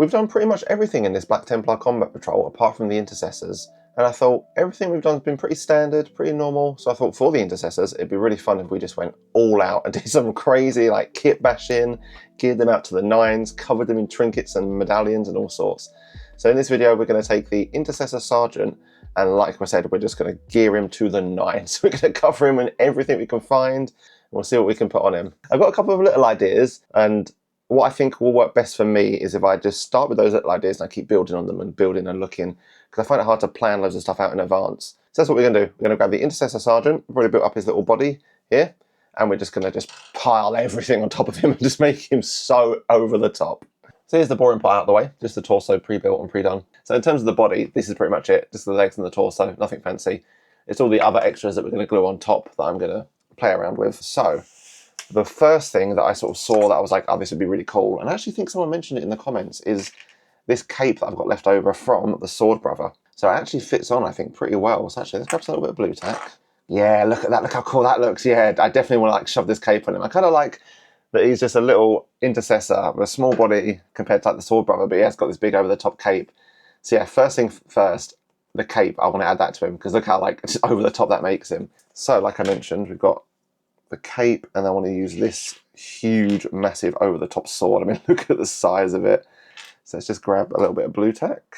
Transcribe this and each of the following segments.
we've done pretty much everything in this Black Templar Combat Patrol apart from the Intercessors. And I thought everything we've done has been pretty standard, pretty normal. So I thought for the Intercessors, it'd be really fun if we just went all out and did some crazy like kit bashing, geared them out to the nines, covered them in trinkets and medallions and all sorts. So in this video, we're going to take the Intercessor Sergeant, and like I said, we're just going to gear him to the nines. We're going to cover him in everything we can find. We'll see what we can put on him. I've got a couple of little ideas, and what I think will work best for me is if I just start with those little ideas and I keep building on them and building and looking, because I find it hard to plan loads of stuff out in advance. So that's what we're going to do. We're going to grab the Intercessor Sergeant, we've already built up his little body here, and we're just going to just pile everything on top of him and just make him so over the top. So here's the boring part out of the way, just the torso pre-built and pre-done. So in terms of the body, this is pretty much it, just the legs and the torso, nothing fancy. It's all the other extras that we're going to glue on top that I'm going to play around with. So the first thing that I sort of saw that I was like, oh, this would be really cool, and I actually think someone mentioned it in the comments, is this cape that I've got left over from the Sword Brother. So it actually fits on, I think, pretty well. So actually, let's grab a little bit of blue tack. Yeah, look at that, look how cool that looks. Yeah, I definitely want to like shove this cape on him. I kind of like that he's just a little intercessor with a small body compared to like the Sword Brother, but yeah, it's got this big over-the-top cape. So yeah, first thing first, the cape, I want to add that to him, because look how like just over the top that makes him. So like I mentioned, we've got the cape, and I want to use this huge, massive over-the-top sword. I mean, look at the size of it. So let's just grab a little bit of blue tack.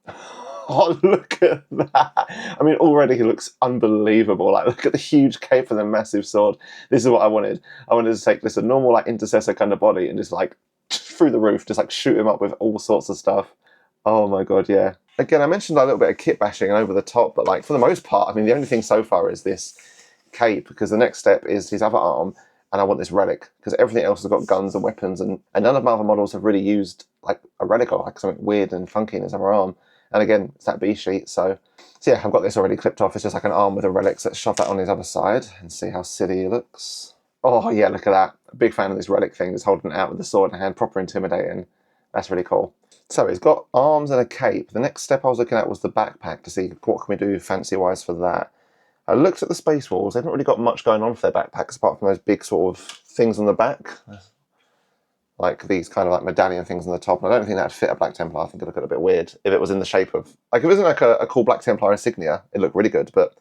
Oh, look at that. I mean, already he looks unbelievable. Like, look at the huge cape and the massive sword. This is what I wanted. I wanted to take this a normal, like, intercessor kind of body and just, like, through the roof, just, like, shoot him up with all sorts of stuff. Oh, my God, yeah. Again, I mentioned a little bit of kit bashing and over the top, but, like, for the most part, I mean, the only thing so far is this cape, because the next step is his other arm, and I want this relic, because everything else has got guns and weapons, and none of my other models have really used like a relic or like something weird and funky in his other arm. And again, it's that B sheet, so yeah, I've got this already clipped off. It's just like an arm with a relic, so let's shove that on his other side and see how silly he looks. Oh yeah, look at that. A big fan of this relic thing, just holding it out with the sword in hand, proper intimidating. That's really cool. So he's got arms and a cape. The next step I was looking at was the backpack, to see what can we do fancy-wise for that. I looked at the Space Wolves. They've not really got much going on for their backpacks apart from those big sort of things on the back, like these kind of like medallion things on the top. And I don't think that'd fit a Black Templar. I think it'd look a bit weird if it was in the shape of, like, if it wasn't like a cool Black Templar insignia, it'd look really good, but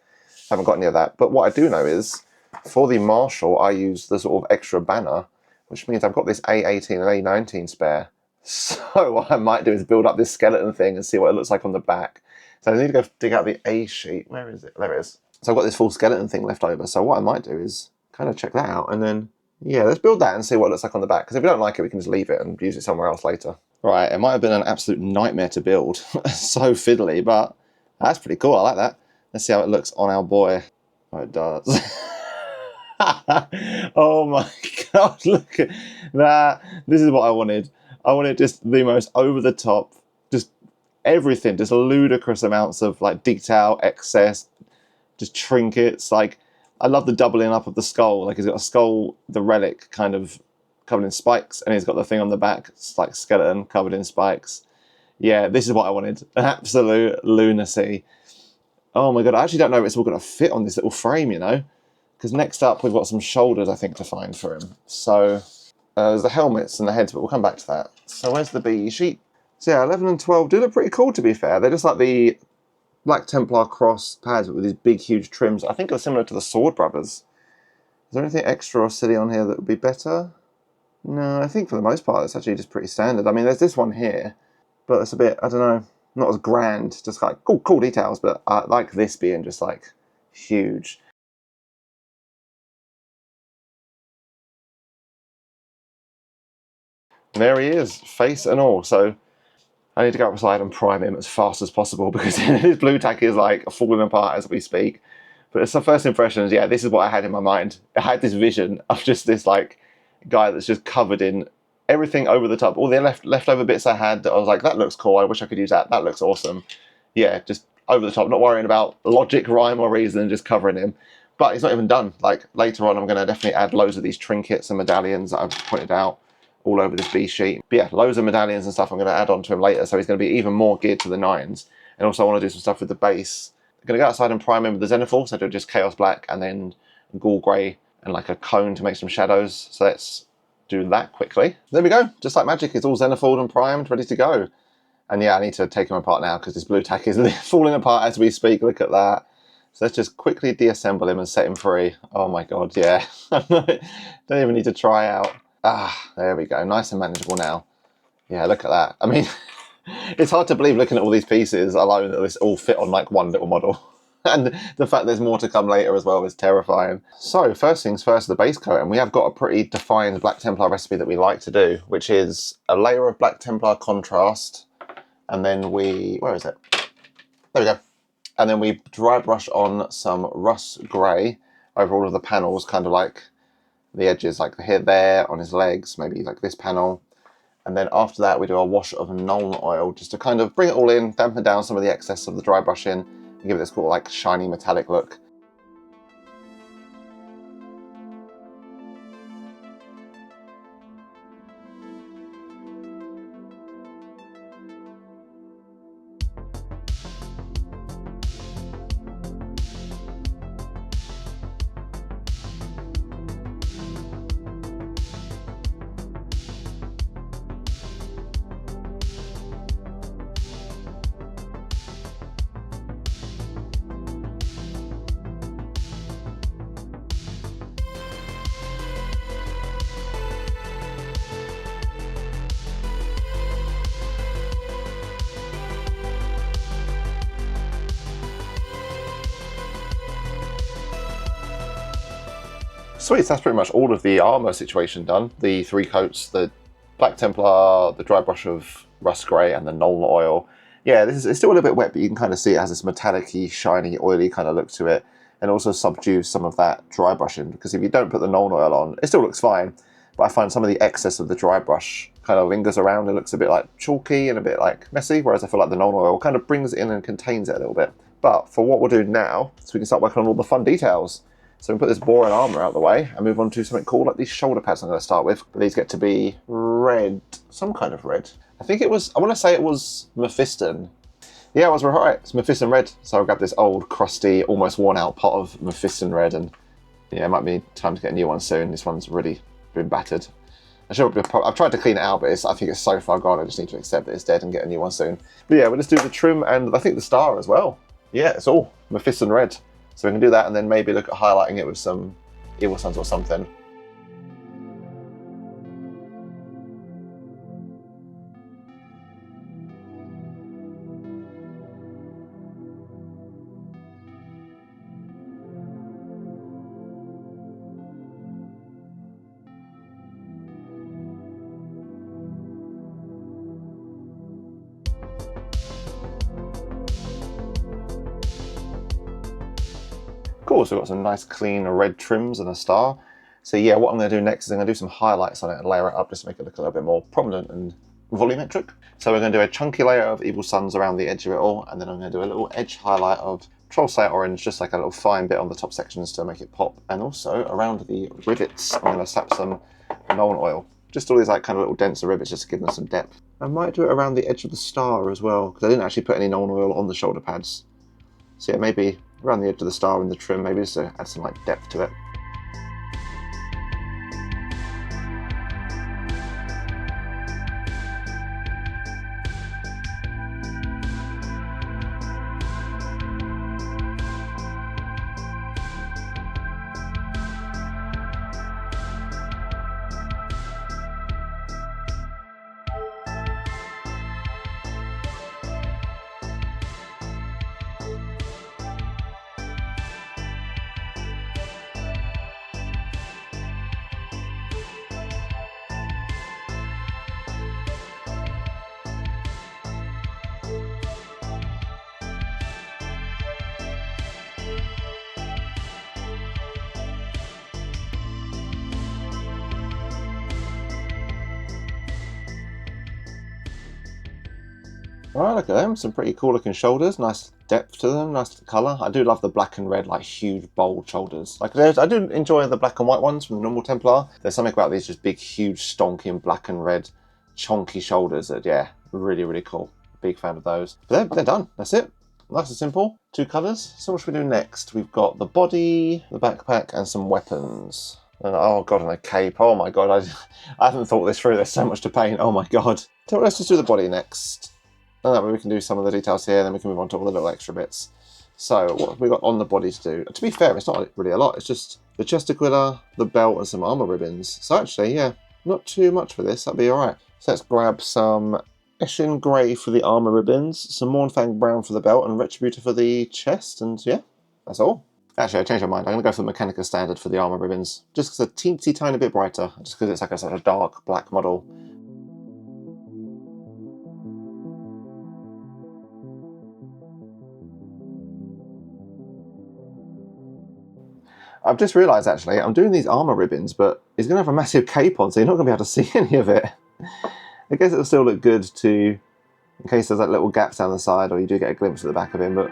I haven't got any of that. But what I do know is, for the Marshal, I use the sort of extra banner, which means I've got this A18 and A19 spare. So what I might do is build up this skeleton thing and see what it looks like on the back. So I need to go dig out the A sheet. Where is it? There it is. So I've got this full skeleton thing left over. So what I might do is kind of check that out, and then, yeah, let's build that and see what it looks like on the back. Because if we don't like it, we can just leave it and use it somewhere else later. Right, it might have been an absolute nightmare to build. So fiddly, but that's pretty cool. I like that. Let's see how it looks on our boy. Oh, it does. Oh my God, look at that. This is what I wanted. I wanted just the most over-the-top, just everything, just ludicrous amounts of like detail, excess, just trinkets. Like, I love the doubling up of the skull. Like, he's got a skull, the relic, kind of covered in spikes, and he's got the thing on the back, it's like skeleton covered in spikes. Yeah, this is what I wanted. Absolute lunacy. Oh my God, I actually don't know if it's all going to fit on this little frame, you know? Because next up, we've got some shoulders, I think, to find for him. So there's the helmets and the heads, but we'll come back to that. So where's the B sheet? So yeah, 11 and 12 do look pretty cool, to be fair. They're just like the Black Templar cross pads with these big, huge trims. I think they're similar to the Sword Brothers. Is there anything extra or silly on here that would be better? No, I think for the most part, it's actually just pretty standard. I mean, there's this one here, but it's a bit, I don't know, not as grand. Just like cool details, but I like this being just like huge. And there he is, face and all. So I need to go outside and prime him as fast as possible, because his blue tack is like falling apart as we speak. But it's the first impressions. Yeah, this is what I had in my mind. I had this vision of just this like guy that's just covered in everything over the top. All the leftover bits I had, I was like, that looks cool. I wish I could use that. That looks awesome. Yeah, just over the top, not worrying about logic, rhyme, or reason, just covering him. But he's not even done. Like, later on, I'm going to definitely add loads of these trinkets and medallions that I've pointed out all over this B sheet. But yeah, loads of medallions and stuff I'm going to add on to him later, so he's going to be even more geared to the nines. And also I want to do some stuff with the base. I'm going to go outside and prime him with the Zenithal, so I do just Chaos Black and then Ghoul Grey and like a cone to make some shadows. So let's do that quickly. There we go. Just like magic, it's all Xenofold and primed, ready to go. And yeah, I need to take him apart now because this blue tack is falling apart as we speak. Look at that. So let's just quickly deassemble him and set him free. Oh my god, yeah. Don't even need to try out. Ah, there we go. Nice and manageable now. Yeah, look at that. I mean, it's hard to believe looking at all these pieces alone that this all fit on like one little model. And the fact there's more to come later as well is terrifying. So first things first, the base coat. And we have got a pretty defined Black Templar recipe that we like to do, which is a layer of Black Templar contrast. And then where is it? There we go. And then we dry brush on some Russ grey over all of the panels, kind of like the edges, like here, there, on his legs, maybe like this panel. And then after that, we do a wash of Nuln oil just to kind of bring it all in, dampen down some of the excess of the dry brushing, and give it this cool, like, shiny metallic look. Sweet, so that's pretty much all of the armour situation done. The 3 coats, the Black Templar, the dry brush of Russ Grey, and the Nuln oil. Yeah, it's still a little bit wet, but you can kind of see it has this metallic-y, shiny, oily kind of look to it, and also subdues some of that dry brushing, because if you don't put the Nuln oil on, it still looks fine, but I find some of the excess of the dry brush kind of lingers around. It looks a bit like chalky and a bit like messy, whereas I feel like the Nuln oil kind of brings it in and contains it a little bit. But for what we'll do now, so we can start working on all the fun details. So we put this boring armour out of the way and move on to something cool like these shoulder pads I'm going to start with. But these get to be red, some kind of red. I think it was, I want to say it was Mephiston. Yeah, I was right, it's Mephiston red. So I grabbed this old, crusty, almost worn out pot of Mephiston red, and yeah, it might be time to get a new one soon. This one's really been battered. I've tried to clean it out, but I think it's so far gone, I just need to accept that it's dead and get a new one soon. But yeah, we'll just do the trim and I think the star as well. Yeah, it's all Mephiston red. So we can do that and then maybe look at highlighting it with some Evil Sunz or something. Cool, so we've got some nice clean red trims and a star. So yeah, what I'm going to do next is I'm going to do some highlights on it and layer it up just to make it look a little bit more prominent and volumetric. So we're going to do a chunky layer of Evil Sunz around the edge of it all, and then I'm going to do a little edge highlight of Trollsayer orange, just like a little fine bit on the top sections to make it pop. And also around the rivets, I'm going to slap some Nuln oil. Just all these like kind of little denser rivets just to give them some depth. I might do it around the edge of the star as well, because I didn't actually put any Nuln oil on the shoulder pads. So yeah, maybe around the edge of the star and the trim, maybe just to add some like depth to it. Alright, look at them, some pretty cool looking shoulders, nice depth to them, nice colour. I do love the black and red, like huge, bold shoulders. Like I do enjoy the black and white ones from the normal Templar. There's something about these just big, huge, stonking black and red, chonky shoulders that, yeah, really, really cool. Big fan of those. But they're done, that's it. Nice and simple, 2 colours. So what should we do next? We've got the body, the backpack, and some weapons. And oh god, and a cape. Oh my god, I haven't thought this through. There's so much to paint. Oh my god. So let's just do the body next. And that way we can do some of the details here, then we can move on to all the little extra bits. So what have we got on the body to do? To be fair, it's not really a lot. It's just the chest Aquila, the belt, and some armour ribbons. So actually, yeah, not too much for this. That'd be alright. So let's grab some Eshin Grey for the armour ribbons, some Mournfang Brown for the belt, and Retributor for the chest, and yeah, that's all. Actually, I changed my mind. I'm going to go for the Machanicus standard for the armour ribbons, just because it's a teensy tiny bit brighter, just because it's like such a dark black model. I've just realised, actually, I'm doing these armour ribbons, but he's going to have a massive cape on, so you're not going to be able to see any of it. I guess it'll still look good to, in case there's like little gaps down the side, or you do get a glimpse at the back of him, but...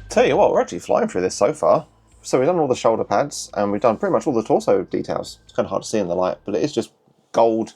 Tell you what, we're actually flying through this so far. So we've done all the shoulder pads, and we've done pretty much all the torso details. It's kind of hard to see in the light, but it is just gold,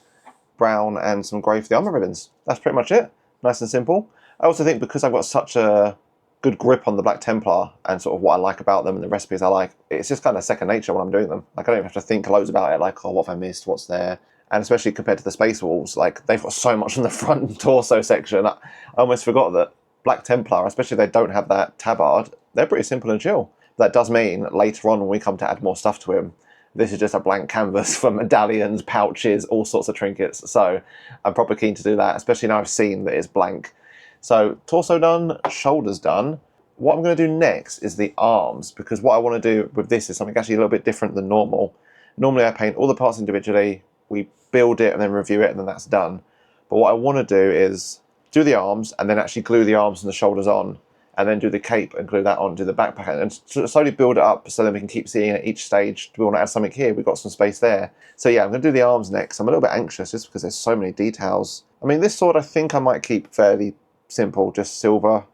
brown, and some grey for the armour ribbons. That's pretty much it. Nice and simple. I also think because I've got such a good grip on the Black Templar, and sort of what I like about them, and the recipes I like, it's just kind of second nature when I'm doing them. Like, I don't even have to think loads about it, like, oh, what have I missed, what's there? And especially compared to the Space Wolves, like, they've got so much in the front torso section. I almost forgot that Black Templar, especially if they don't have that tabard, they're pretty simple and chill. That does mean later on when we come to add more stuff to him, this is just a blank canvas for medallions, pouches, all sorts of trinkets. So I'm probably keen to do that, especially now I've seen that it's blank. So torso done, shoulders done. What I'm going to do next is the arms, because what I want to do with this is something actually a little bit different than normal. Normally I paint all the parts individually, we build it and then review it, and then that's done. But what I want to do is do the arms and then actually glue the arms and the shoulders on, and then do the cape and glue that on, do the backpack, and slowly build it up so then we can keep seeing at each stage, do we want to add something here? We've got some space there. So yeah, I'm going to do the arms next. I'm a little bit anxious just because there's so many details. I mean, this sword I think I might keep fairly simple, just silver.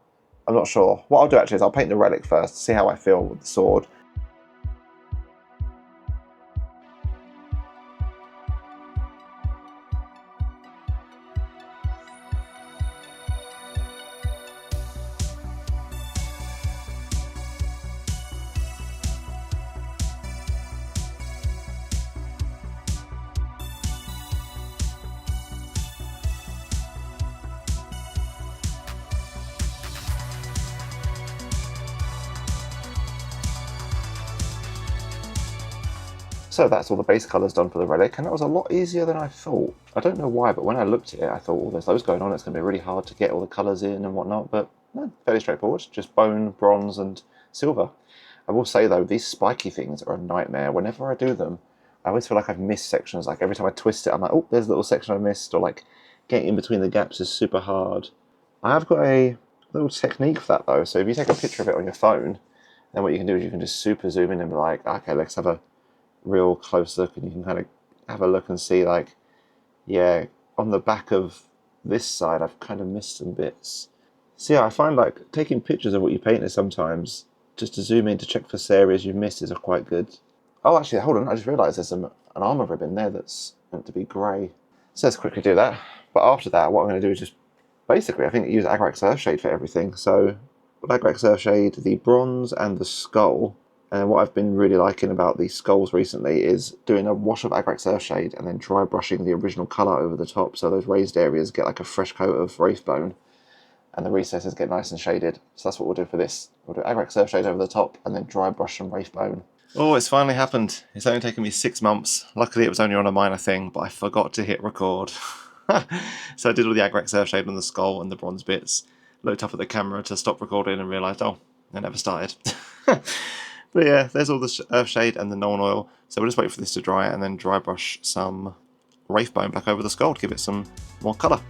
I'm not sure. What I'll do actually is I'll paint the relic first, see how I feel with the sword. So that's all the base colours done for the relic, and that was a lot easier than I thought. I don't know why, but when I looked at it, I thought, oh, there's loads going on, it's going to be really hard to get all the colours in and whatnot, but no, fairly straightforward, just bone, bronze and silver. I will say though, these spiky things are a nightmare. Whenever I do them, I always feel like I've missed sections, like every time I twist it, I'm like, oh, there's a little section I missed, or like getting in between the gaps is super hard. I have got a little technique for that though, so if you take a picture of it on your phone, then what you can do is you can just super zoom in and be like, okay, let's have a real close look, and you can kind of have a look and see, like, yeah, on the back of this side I've kind of missed some bits. So yeah, I find like taking pictures of what you painted sometimes, just to zoom in to check for areas you've missed, is quite good. Oh, actually, hold on, I just realised there's an armour ribbon there that's meant to be grey. So let's quickly do that. But after that, what I'm going to do is just, basically, I think use Agrax Earthshade for everything. So with Agrax Earthshade, the bronze and the skull. And what I've been really liking about these skulls recently is doing a wash of Agrax Earthshade and then dry brushing the original colour over the top, so those raised areas get like a fresh coat of Wraithbone and the recesses get nice and shaded. So that's what we'll do for this. We'll do Agrax Earthshade over the top and then dry brush some Wraithbone. Oh, it's finally happened. It's only taken me 6 months. Luckily it was only on a minor thing, but I forgot to hit record. So I did all the Agrax Earthshade on the skull and the bronze bits, looked up at the camera to stop recording and realised, oh, I never started. But yeah, there's all the Earthshade and the Nuln oil, so we'll just wait for this to dry and then dry brush some Wraithbone back over the skull to give it some more colour.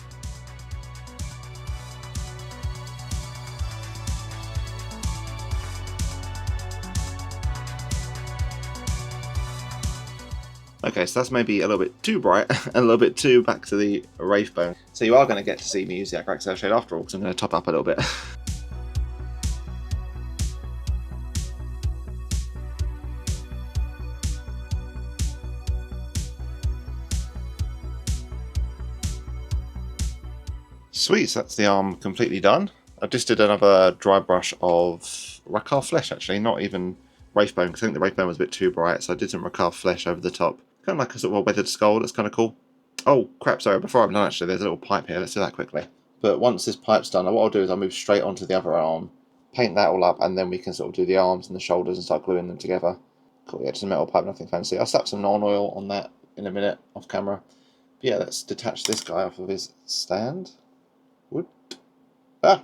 Okay, so that's maybe a little bit too bright and a little bit too back to the Wraithbone. So you are going to get to see me use the Agraxel Shade after all, because I'm going to top up a little bit. Sweet, so that's the arm completely done. I just did another dry brush of Rakar Flesh, actually, not even Wraithbone, because I think the Wraithbone was a bit too bright, so I did some Rakar Flesh over the top. Kind of like a sort of a weathered skull, that's kind of cool. Oh, crap, sorry, before I'm done, actually, there's a little pipe here, let's do that quickly. But once this pipe's done, what I'll do is I'll move straight onto the other arm, paint that all up, and then we can sort of do the arms and the shoulders and start gluing them together. Cool, yeah, just a metal pipe, nothing fancy. I'll slap some Nuln oil on that in a minute, off camera. But yeah, let's detach this guy off of his stand. Wood. Ah!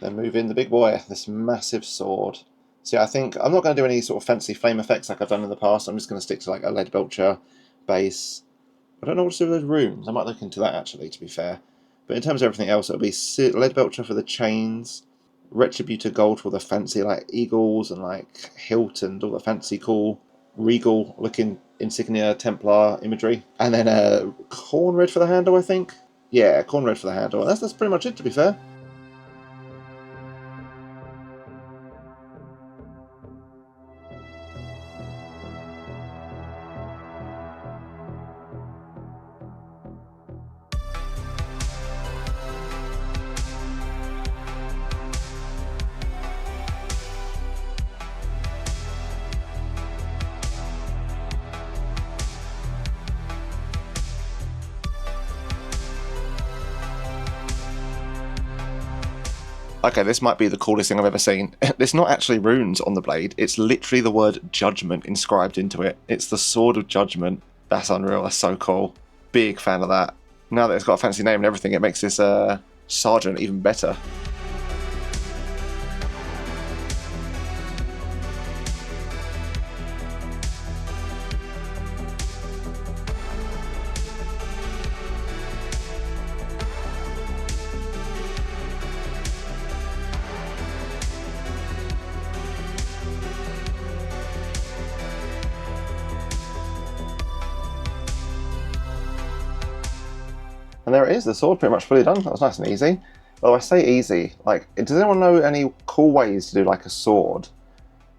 Then move in the big boy, this massive sword. So yeah, I think I'm not going to do any sort of fancy flame effects like I've done in the past. I'm just going to stick to like a Leadbelcher base. I don't know what to do with those runes. I might look into that actually, to be fair. But in terms of everything else, it'll be Leadbelcher for the chains, Retributor gold for the fancy like eagles and like hilt and all the fancy cool regal looking insignia Templar imagery, and then Khorn red for the handle, I think. Yeah, Khorn red for the handle. That's pretty much it, to be fair. Okay, this might be the coolest thing I've ever seen. There's not actually runes on the blade, it's literally the word Judgment inscribed into it. It's the Sword of Judgment. That's unreal, that's so cool. Big fan of that. Now that it's got a fancy name and everything, it makes this Sergeant even better. And there it is, the sword pretty much fully done. That was nice and easy. Although I say easy, like, does anyone know any cool ways to do like a sword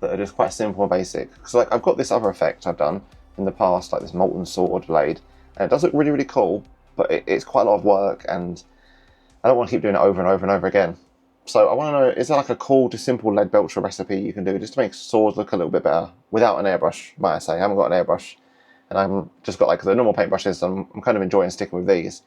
that are just quite simple and basic? Because like I've got this other effect I've done in the past, like this molten sword blade, and it does look really, really cool, but it's quite a lot of work, and I don't want to keep doing it over and over and over again. So I want to know, is there like a cool, just simple Leadbelcher recipe you can do just to make swords look a little bit better without an airbrush, might I say? I haven't got an airbrush, and I've just got like the normal paintbrushes, and I'm kind of enjoying sticking with these.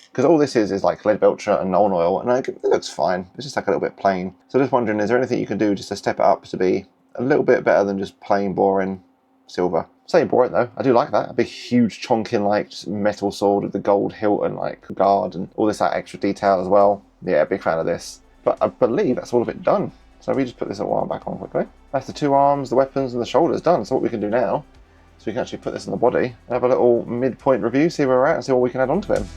Because all this is like Leadbelcher and Nuln oil, and it looks fine. It's just like a little bit plain. So just wondering, is there anything you can do just to step it up to be a little bit better than just plain, boring silver? Saying boring though, I do like that. A big, huge, chonking like metal sword with the gold hilt and like guard and all this like extra detail as well. Yeah, big fan of this. But I believe that's all of it done. So we just put this little arm back on quickly. That's the two arms, the weapons, and the shoulders done. So what we can do now is we can actually put this on the body and have a little midpoint review, see where we're at, and see what we can add on to him.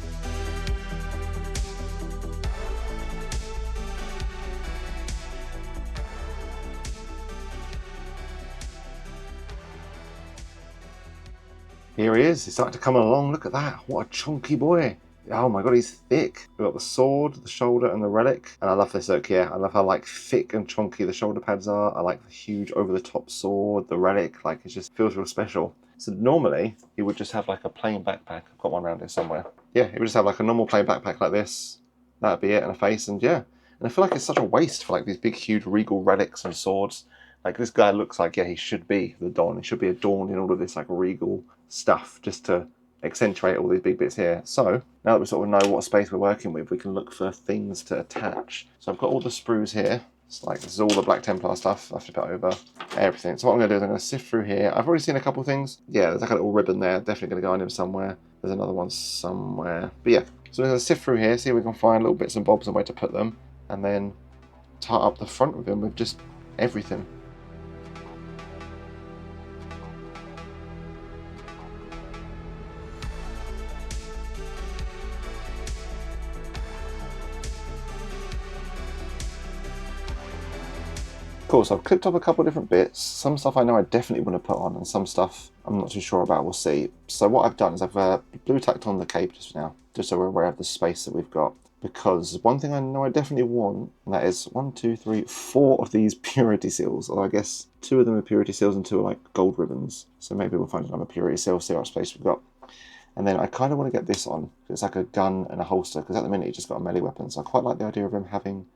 Here he is, he's starting to come along, look at that, what a chunky boy. Oh my god, he's thick. We've got the sword, the shoulder, and the relic. And I love this look here. I love how like thick and chunky the shoulder pads are. I like the huge over-the-top sword, the relic, like it just feels real special. So normally, he would just have like a plain backpack. I've got one around here somewhere. Yeah, he would just have like a normal plain backpack like this. That'd be it, and a face, and yeah. And I feel like it's such a waste for like these big, huge regal relics and swords. Like this guy looks like, yeah, he should be the Don. He should be adorned in all of this like regal stuff just to accentuate all these big bits here. So now that we sort of know what space we're working with, we can look for things to attach. So I've got all the sprues here. It's like this is all the Black Templar stuff. I flip it over, everything. So what I'm going to do is I'm going to sift through here. I've already seen a couple of things. Yeah, there's like a little ribbon there. Definitely going to go on him somewhere. There's another one somewhere. But yeah, so we're going to sift through here, see if we can find little bits and bobs and where to put them, and then tie up the front of him with just everything. Cool, so I've clipped up a couple of different bits. Some stuff I know I definitely want to put on, and some stuff I'm not too sure about, we'll see. So what I've done is I've blue tacked on the cape just now, just so we're aware of the space that we've got. Because one thing I know I definitely want, and that is 1, 2, 3, 4 of these purity seals. Or I guess 2 of them are purity seals and 2 are like gold ribbons. So maybe we'll find another purity seal, see what space we've got. And then I kind of want to get this on. It's like a gun and a holster, because at the minute he's just got a melee weapon. So I quite like the idea of him having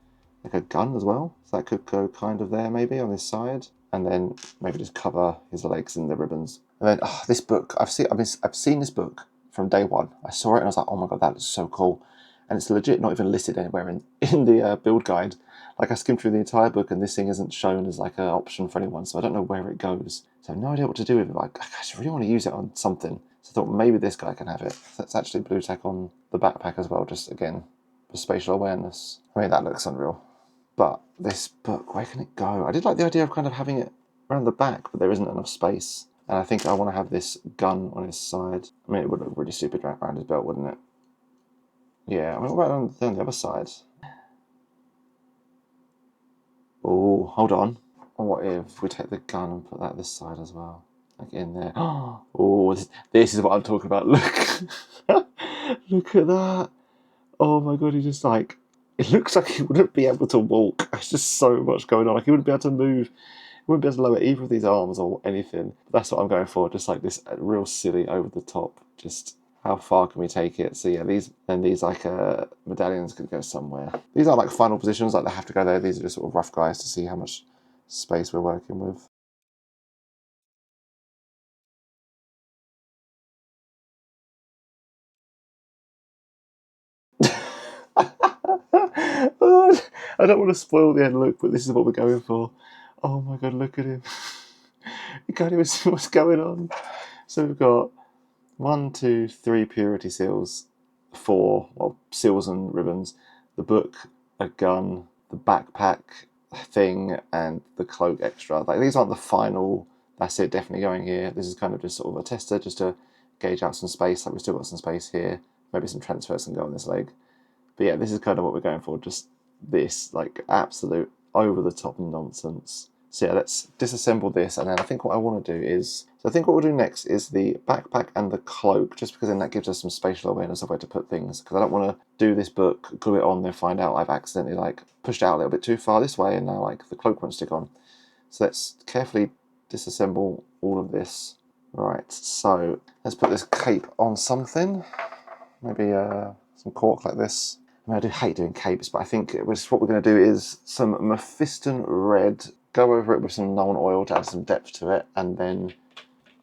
like a gun as well. So that could go kind of there maybe on his side. And then maybe just cover his legs in the ribbons. And then this book, I've seen this book from day one. I saw it and I was like, oh my god, that looks so cool. And it's legit not even listed anywhere in the build guide. Like I skimmed through the entire book and this thing isn't shown as like an option for anyone, so I don't know where it goes. So I have no idea what to do with it. Like, I just really want to use it on something. So I thought maybe this guy can have it. So that's actually blue tack on the backpack as well, just again, for spatial awareness. I mean, that looks unreal. But this book, where can it go? I did like the idea of kind of having it around the back, but there isn't enough space. And I think I want to have this gun on his side. I mean, it would look really stupid around his belt, wouldn't it? Yeah, I mean, what about on the other side? Oh, hold on. What if we take the gun and put that this side as well? Like in there. Oh, this is what I'm talking about. Look. Look at that. Oh my god, he just like... It looks like he wouldn't be able to walk. There's just so much going on. Like he wouldn't be able to move. He wouldn't be able to lower either of these arms or anything. That's what I'm going for. Just like this real silly over the top. Just... How far can we take it? So yeah, these like medallions could go somewhere. These aren't like final positions, like they have to go there. These are just sort of rough guys to see how much space we're working with. Oh, I don't want to spoil the end look, but this is what we're going for. Oh my god, look at him. You can't even see what's going on. So we've got 1, 2, 3 purity seals, 4 seals and ribbons, the book, a gun, the backpack thing, and the cloak extra. Like these aren't the final. That's it. Definitely going here. This is kind of just sort of a tester, just to gauge out some space. Like we've still got some space here. Maybe some transfers can go on this leg. But yeah, this is kind of what we're going for. Just this like absolute over the top nonsense. So yeah, let's disassemble this, and then I think what I want to do is... So I think what we'll do next is the backpack and the cloak, just because then that gives us some spatial awareness of where to put things. Because I don't want to do this book, glue it on, then find out I've accidentally like pushed out a little bit too far this way, and now like the cloak won't stick on. So let's carefully disassemble all of this. Right, so let's put this cape on something. Maybe some cork like this. I mean, I do hate doing capes, but I think what we're going to do is some Mephiston red. Go over it with some Nuln oil to add some depth to it, and then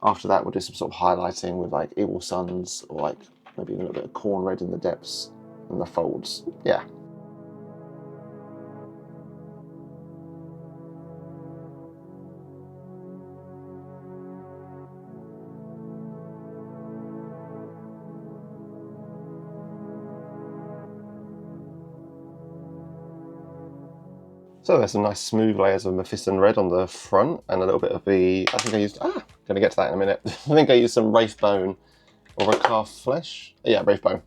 after that we'll do some sort of highlighting with like evil Sunz, or like maybe a little bit of Khorn red in the depths and the folds. Yeah. So there's some nice smooth layers of Mephiston red on the front, and a little bit of the, I think I used, gonna get to that in a minute. I think I used some Wraith Bone or a calf flesh. Yeah, Wraith Bone.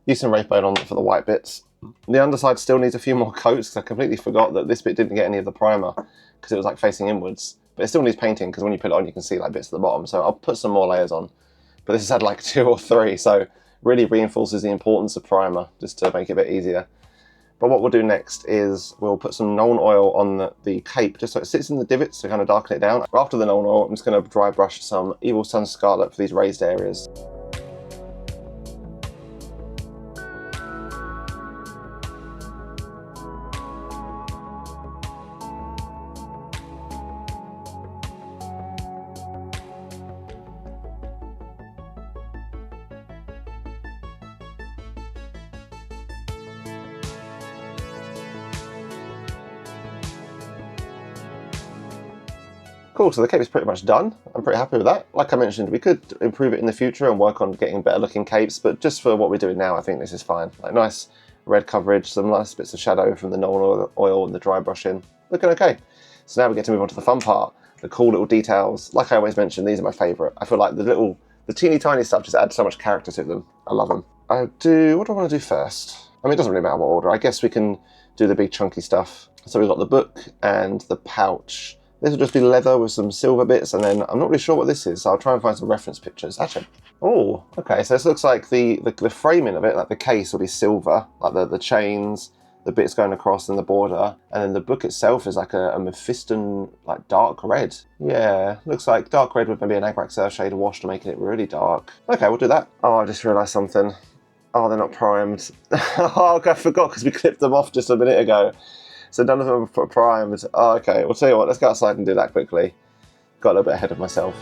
Used some Wraith Bone on for the white bits. The underside still needs a few more coats, because I completely forgot that this bit didn't get any of the primer, because it was like facing inwards. But it still needs painting, because when you put it on you can see like bits at the bottom, so I'll put some more layers on. But this has had like 2 or 3, so really reinforces the importance of primer, just to make it a bit easier. But what we'll do next is we'll put some Nuln oil on the cape, just so it sits in the divots to kind of darken it down. After the Nuln oil, I'm just going to dry brush some Evil Sunz Scarlett for these raised areas. Cool, so the cape is pretty much done. I'm pretty happy with that. Like I mentioned, we could improve it in the future and work on getting better looking capes, but just for what we're doing now, I think this is fine. Like nice red coverage, some nice bits of shadow from the Nuln oil and the dry brushing. Looking okay. So now we get to move on to the fun part, the cool little details. Like I always mention, these are my favourite. I feel like the teeny tiny stuff just adds so much character to them. I love them. What do I want to do first? I mean, it doesn't really matter what order. I guess we can do the big chunky stuff So we've got the book and the pouch. This will just be leather with some silver bits, and then I'm not really sure what this is, so I'll try and find some reference pictures. Actually, oh, okay, so this looks like the framing of it, like the case will be silver, like the chains, the bits going across and the border, and then the book itself is like a Mephiston, like dark red. Yeah, looks like dark red with maybe an Agrax shade wash to making it really dark. Okay, we'll do that. Oh, I just realised something. Oh, they're not primed. Oh, okay, I forgot because we clipped them off just a minute ago. So none of them are primed. Oh, okay, we'll tell you what, let's go outside and do that quickly. Got a little bit ahead of myself.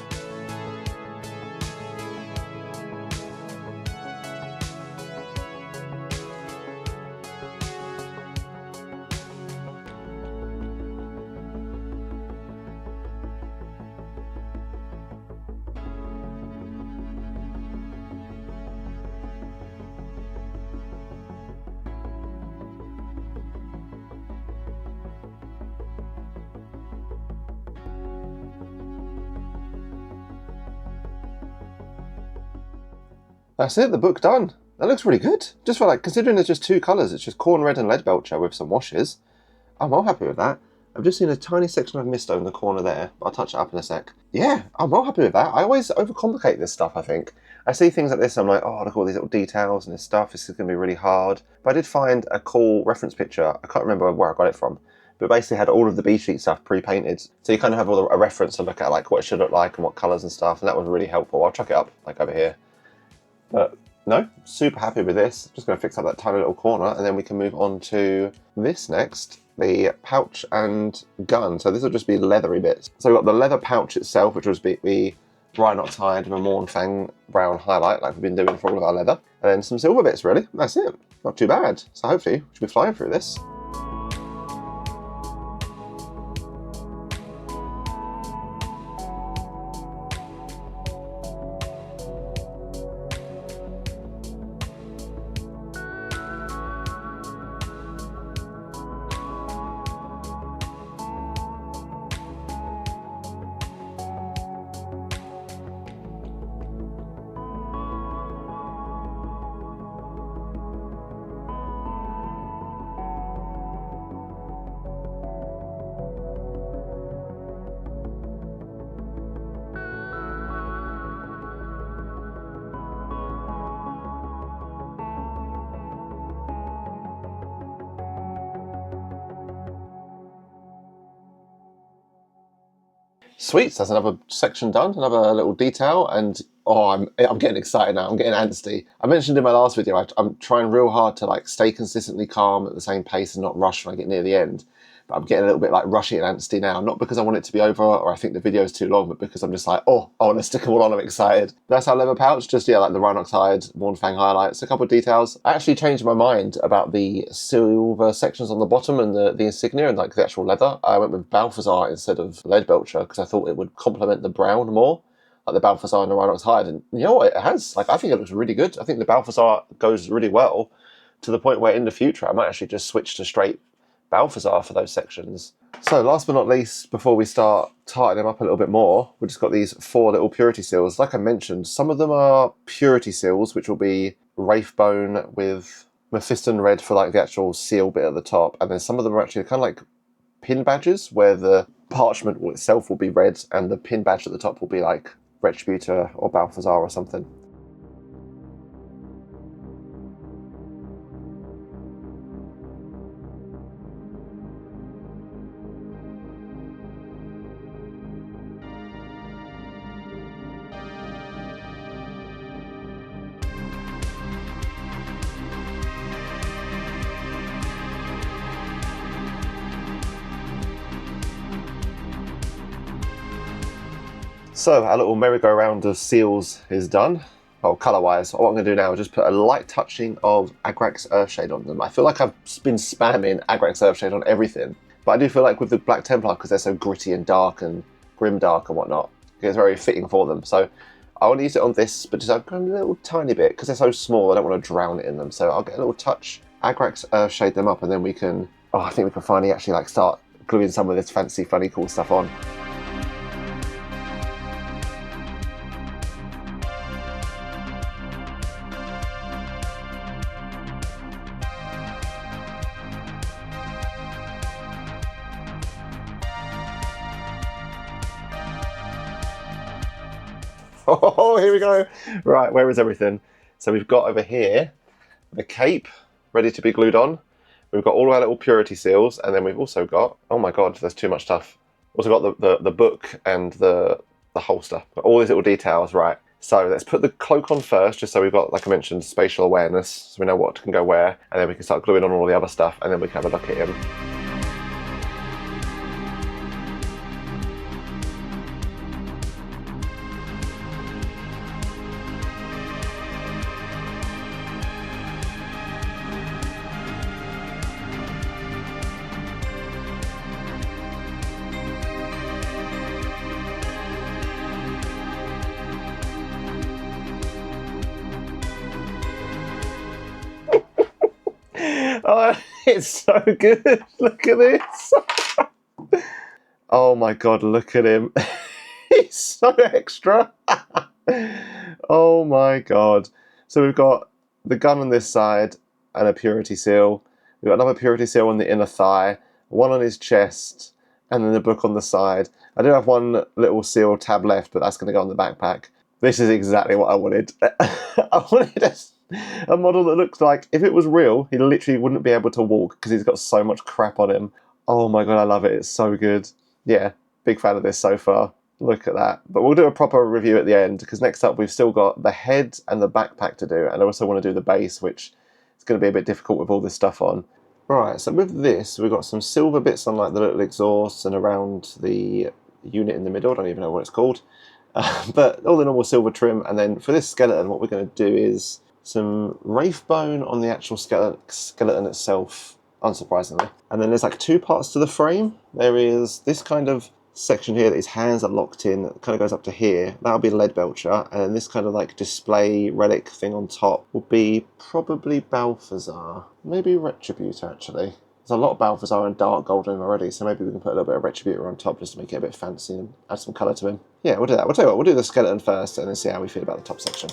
That's it, the book done. That looks really good. Just for like, considering there's just two colours, it's just Khorn red and Leadbelcher with some washes. I'm well happy with that. I've just seen a tiny section of misto in the corner there. I'll touch it up in a sec. Yeah, I'm well happy with that. I always overcomplicate this stuff, I think. I see things like this and I'm like, oh, look at all these little details and this stuff. This is going to be really hard. But I did find a cool reference picture. I can't remember where I got it from. But it basically had all of the B-sheet stuff pre-painted. So you kind of have a reference to look at like what it should look like and what colours and stuff. And that was really helpful. I'll chuck it up like over here. But no, super happy with this. Just going to fix up that tiny little corner and then we can move on to this next, the pouch and gun. So this will just be leathery bits. So we've got the leather pouch itself, which will be Rhinox hide and a Mournfang brown highlight like we've been doing for all of our leather. And then some silver bits really, that's it. Not too bad. So hopefully we should be flying through this. Sweet, so that's another section done, another little detail, and oh, I'm getting excited now, I'm getting antsy. I mentioned in my last video, I'm trying real hard to like stay consistently calm at the same pace and not rush when I get near the end. But I'm getting a little bit like rushy and antsy now, not because I want it to be over or I think the video is too long, but because I'm just like, oh, I want to stick them all on, I'm excited. That's our leather pouch, just yeah, like the Rhinox hide, Mournfang highlights, a couple of details. I actually changed my mind about the silver sections on the bottom and the insignia and like the actual leather. I went with Balthasar instead of Leadbelcher because I thought it would complement the brown more, like the Balthasar and the Rhinox hide. And you know what, it has. Like, I think it looks really good. I think the Balthasar goes really well to the point where in the future I might actually just switch to straight Balthasar for those sections. So last but not least, before we start tightening them up a little bit more, we've just got these 4 little purity seals. Like I mentioned, some of them are purity seals, which will be Wraithbone with Mephiston red for like the actual seal bit at the top, and then some of them are actually kind of like pin badges, where the parchment itself will be red and the pin badge at the top will be like Retributor or Balthasar or something. So our little merry-go-round of seals is done. Oh, colour-wise, what I'm going to do now is just put a light touching of Agrax Earthshade on them. I feel like I've been spamming Agrax Earthshade on everything, but I do feel like with the Black Templar, because they're so gritty and dark and grimdark and whatnot, it's very fitting for them. So I want to use it on this, but just a little tiny bit, because they're so small, I don't want to drown it in them. So I'll get a little touch, Agrax Earthshade them up, and then we can, oh, I think we can finally actually like start gluing some of this fancy, funny, cool stuff on. Oh, here we go. Right, where is everything? So we've got over here the cape ready to be glued on. We've got all our little purity seals, and then we've also got, oh my god, there's too much stuff. Also got the book and the holster. Got all these little details, right. So let's put the cloak on first, just so we've got, like I mentioned, spatial awareness, so we know what can go where, and then we can start gluing on all the other stuff, and then we can have a look at him. Oh, it's so good. Look at this. Oh my god, look at him. He's so extra. Oh my god. So we've got the gun on this side and a purity seal. We've got another purity seal on the inner thigh, one on his chest, and then the book on the side. I do have one little seal tab left, but that's going to go on the backpack. This is exactly what I wanted. I wanted a model that looks like, if it was real, he literally wouldn't be able to walk because he's got so much crap on him. Oh my god, I love it. It's so good. Yeah, big fan of this so far. Look at that. But we'll do a proper review at the end, because next up we've still got the head and the backpack to do, and I also want to do the base, which is going to be a bit difficult with all this stuff on. Right, so with this, we've got some silver bits on like the little exhausts and around the unit in the middle. I don't even know what it's called. But all the normal silver trim, and then for this skeleton, what we're going to do is some wraith bone on the actual skeleton itself, unsurprisingly. And then there's like two parts to the frame. There is this kind of section here that his hands are locked in, that kind of goes up to here. That'll be Leadbelcher, and then this kind of like display relic thing on top will be probably Balthasar. Maybe Retributor, actually. There's a lot of Balthasar and dark gold in him already, so maybe we can put a little bit of Retributor on top just to make it a bit fancy and add some colour to him. Yeah, we'll do that. We'll tell you what, we'll do the skeleton first and then see how we feel about the top section.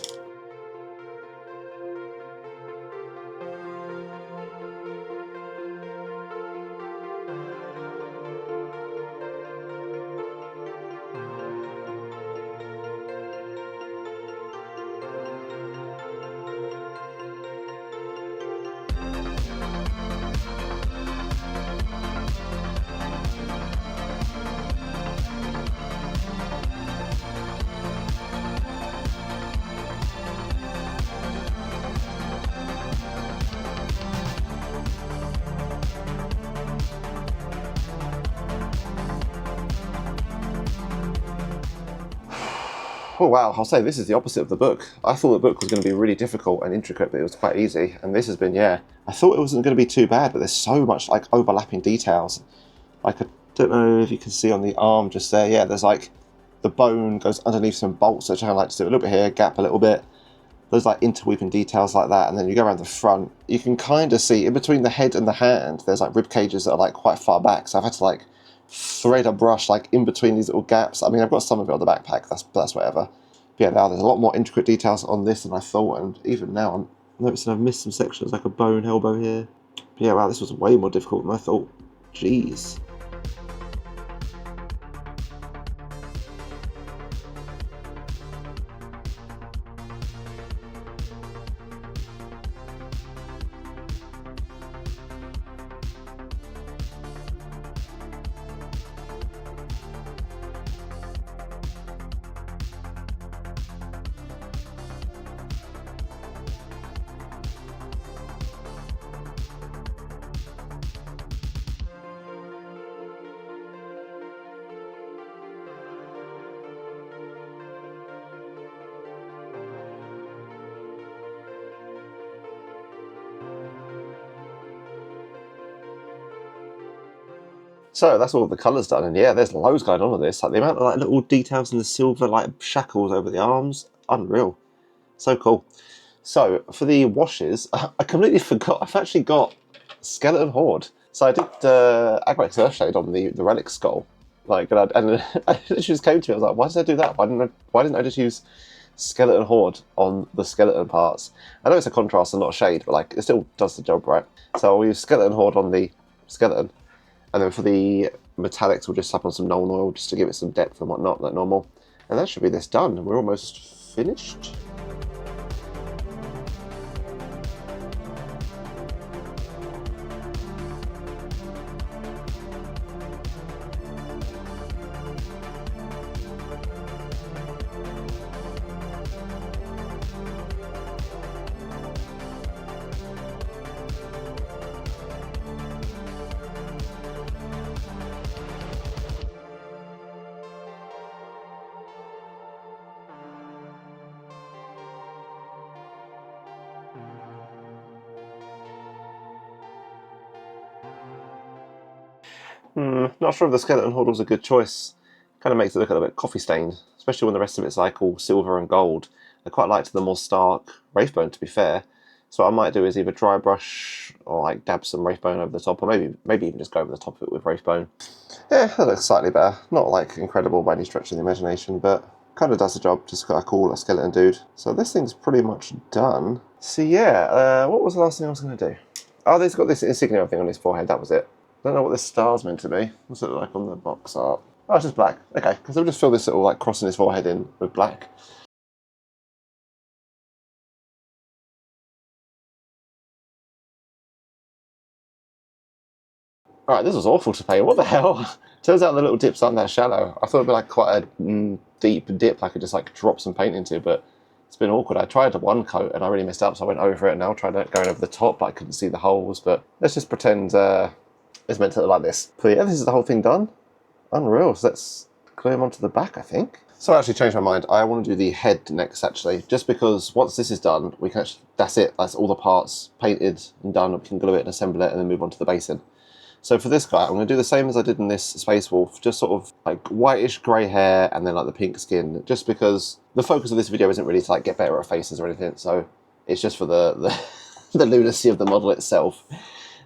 Oh wow, I'll say this is the opposite of the book. I thought the book was going to be really difficult and intricate, but it was quite easy. And this has been, yeah, I thought it wasn't going to be too bad, but there's so much like overlapping details. Like, I don't know if you can see on the arm just there, yeah, there's like, the bone goes underneath some bolts, which I like to do a little bit here, gap a little bit. There's like interweaving details like that, and then you go around the front, you can kind of see, in between the head and the hand, there's like rib cages that are like quite far back, so I've had to like thread a brush like in between these little gaps. I mean, I've got some of it on the backpack, that's whatever. But yeah, now there's a lot more intricate details on this than I thought, and even now I'm noticing I've missed some sections, like a bone elbow here. But yeah, wow, this was way more difficult than I thought. Jeez. So that's all the colours done, and yeah, there's loads going on with this. Like the amount of like little details in the silver like shackles over the arms, unreal. So cool. So for the washes, I completely forgot. I've actually got Skeleton Horde. So I did Agrex Earthshade on the Relic skull. Like, and I just came to me. I was like, why did I do that? Why didn't I just use Skeleton Horde on the skeleton parts? I know it's a contrast and not a shade, but like it still does the job, right? So I'll use Skeleton Horde on the skeleton. And then for the metallics, we'll just slap on some Nuln oil just to give it some depth and whatnot, like normal. And that should be this done. We're almost finished. Not sure if the skeleton horde was a good choice. Kind of makes it look a little bit coffee stained, especially when the rest of it's like all silver and gold. I quite liked the more stark Wraithbone, to be fair. So what I might do is either dry brush or like dab some Wraithbone over the top, or maybe even just go over the top of it with Wraithbone. Yeah, that looks slightly better. Not like incredible by any stretch of the imagination, but kind of does the job. Just got a cool skeleton dude. So this thing's pretty much done. So yeah, what was the last thing I was going to do? Oh, they've got this insignia thing on his forehead. That was it. I don't know what this star's meant to be. What's it like on the box art? Oh, it's just black. Okay, because I'll just fill this little like cross in his forehead in with black. Alright, this was awful to paint. What the hell? Turns out the little dips aren't that shallow. I thought it'd be like quite a deep dip I could just like drop some paint into, but it's been awkward. I tried one coat and I really messed up, so I went over it and now I tried going over the top, but I couldn't see the holes. But let's just pretend it's meant to look like this. So yeah, this is the whole thing done. Unreal. So let's glue him onto the back, I think. So I actually changed my mind. I want to do the head next, actually, just because once this is done, we can actually, that's it. That's all the parts painted and done. We can glue it and assemble it and then move on to the basin. So for this guy, I'm going to do the same as I did in this Space Wolf, just sort of like whitish grey hair and then like the pink skin, just because the focus of this video isn't really to like get better at faces or anything. So it's just for the the lunacy of the model itself.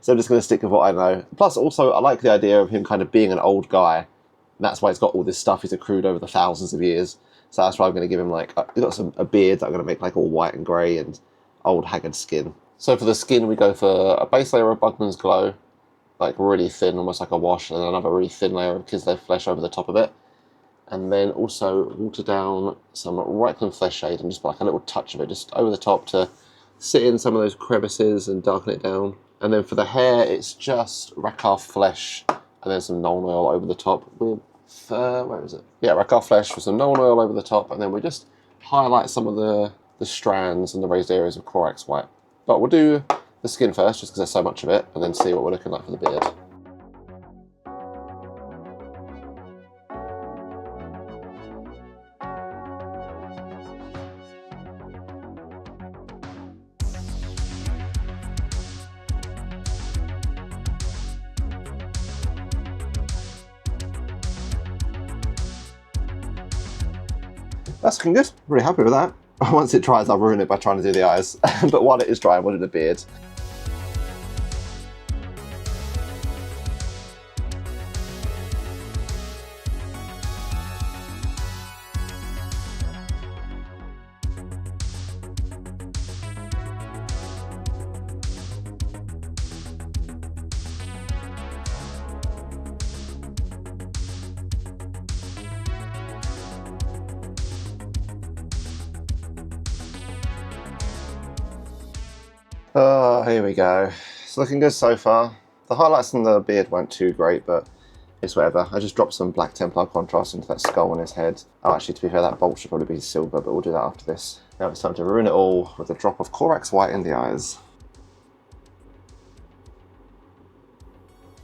So I'm just going to stick with what I know. Plus, also, I like the idea of him kind of being an old guy. And that's why he's got all this stuff he's accrued over the thousands of years. So that's why I'm going to give him, like, he's got a beard that I'm going to make, like, all white and grey and old haggard skin. So for the skin, we go for a base layer of Bugman's Glow, like really thin, almost like a wash, and then another really thin layer of Kislev flesh over the top of it. And then also water down some Reikland flesh shade and just put like a little touch of it just over the top to sit in some of those crevices and darken it down. And then for the hair, it's just Rakarth flesh and then some Nuln oil over the top with, where is it? Yeah, Rakarth flesh with some Nuln oil over the top, and then we just highlight some of the strands and the raised areas of Korax white. But we'll do the skin first, just because there's so much of it, and then see what we're looking like for the beard. That's looking good. Really happy with that. Once it dries, I'll ruin it by trying to do the eyes. But while it is dry, I wanted a beard. Oh, here we go. It's looking good so far. The highlights on the beard weren't too great, but it's whatever. I just dropped some Black Templar contrast into that skull on his head. Oh, actually, to be fair, that bolt should probably be silver, but we'll do that after this. Now it's time to ruin it all with a drop of Korax white in the eyes.